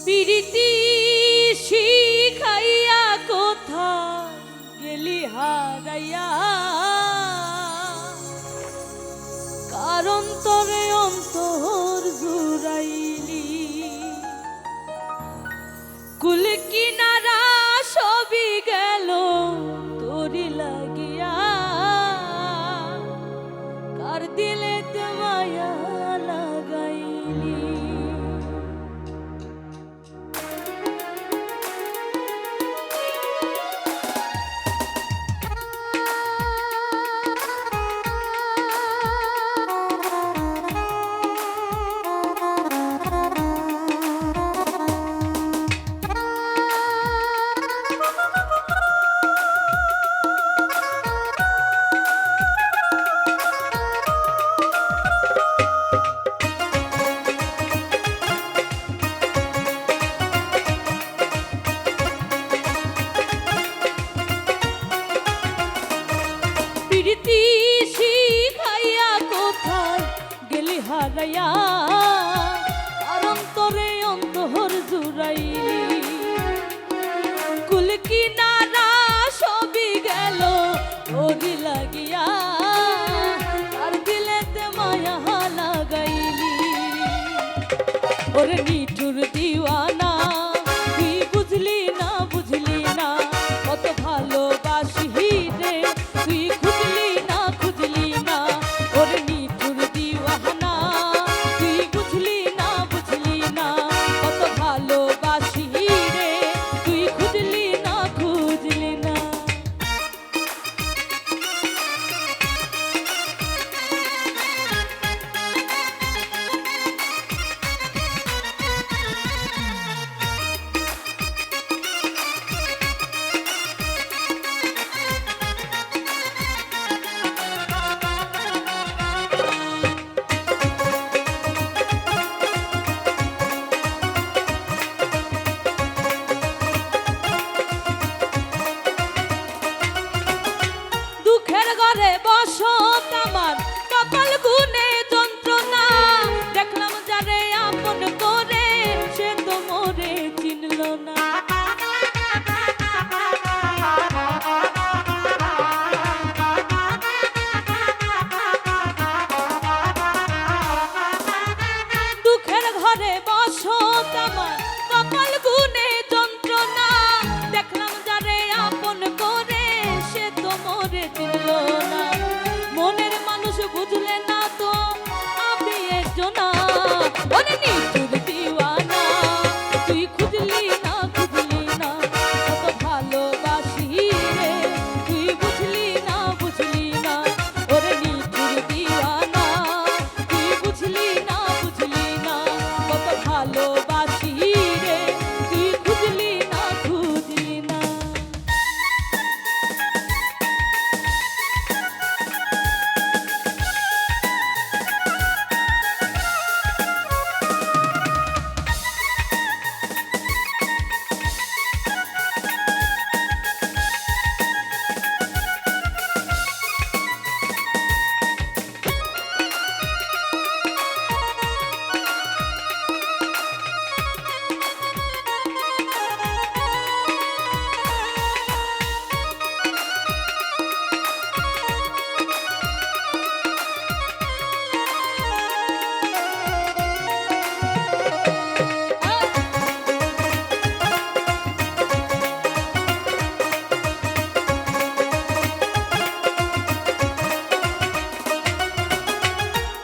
পিরিতি শিখাইয়া কোথায় গেলি হারাইয়া, কারণ তোরে অন্তর জুড়াইলি। কুল কিনারা সবই গেল তোরি লাগিয়া, কার দিলেতে মায়া লাগাইলি। প্রীতি শিখাইয়া কোথায় গেলি হারাইয়া, কারণ তোরে অন্তর জুড়াইলি। কুল কিনারা সবই গেল ওরি লাগিয়া, কার দিলেতে মায়া লাগাইলি। ওরে নিঠুর দিওয়ানা, তুই বুঝলি না বুঝলি না কত ভালোবাসি রে, তুই খুঁজলি না খুঁজলি না। ওরে নিঠুর দিওয়ানা, তুই বুঝলি না বুঝলি না কত ভালোবাসি রে, তুই খুঁজলি না খুঁজলি না। দুঃখের ঘরে বসত আমার, কপাল গুনে যন্ত্রণা। দেখলাম যারে আপন করে, সে তো মোরে চিনল না। দুঃখের ঘরে বসত আমার, কপাল গুনে যন্ত্রণা। দেখলাম যারে আপন করে, সে তো মোরে চিনল না। মনের মানুষ বুঝলে না তো আমি একজনা। ওরে নিঠুর দিওয়ানা, তুই খুঁজলি না খুঁজলি না কত ভালোবাসি রে, তুই বুঝলি না বুঝলি না। ওরে নিঠুর দিওয়ানা, তুই বুঝলি না বুঝলি না কত ভালোবাসি রে, তুই খুঁজলি না খুঁজলি না।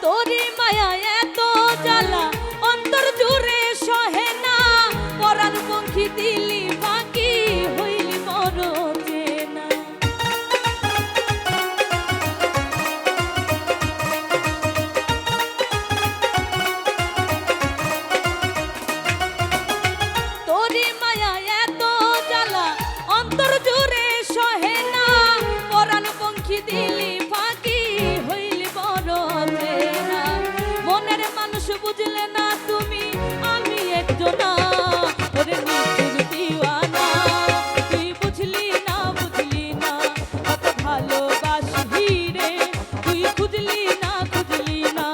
তোরি মায়া এত জ্বালা অন্তর জুড়ে সহে না, পরাণ পঙ্খী দিলি বাকি হইলি মর চেনা। তোরি মায়া এত জ্বালা অন্তর জুড়ে সহে না, পরাণ পঙ্খী দিলি বাকি হইলি মর চেনা। মনের মানুষ বুঝলে না তুমি আমি একজনা। ওরে নিঠুর দিওয়ানা, তুই বুঝলি না বুঝলি না কত ভালোবাসি রে, তুই খুঁজলি না খুঁজলি না।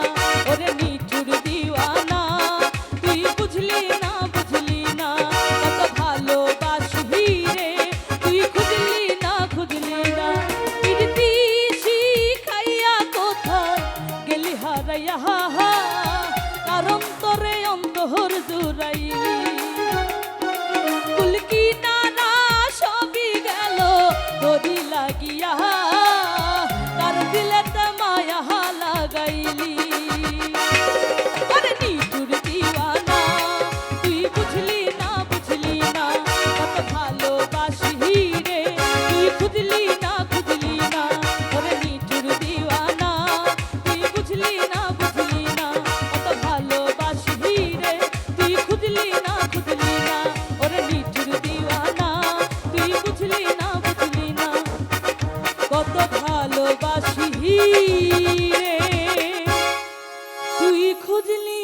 ওরে নিঠুর দিওয়ানা, তুই বুঝলি না বুঝলি না কারণ তোরে অন্তর জুড়াইলি কুলকি নারা সবই গেল তোরি লাগিয়া কার দিলেতে মায়া লাগাইলি আরে নিঠুর দিওয়ানা তুই বুঝলি না কত ভালোবাসি রে তুই খুঁজলি না ওরে নিঠুর দিওয়ানা তুই বুঝলি না কত ভালোবাসি রে তুই খুঁজলি না ওরে নিঠুর দিওয়ানা তুই বুঝলি না কত ভালোবাসি রে তুই খুঁজলি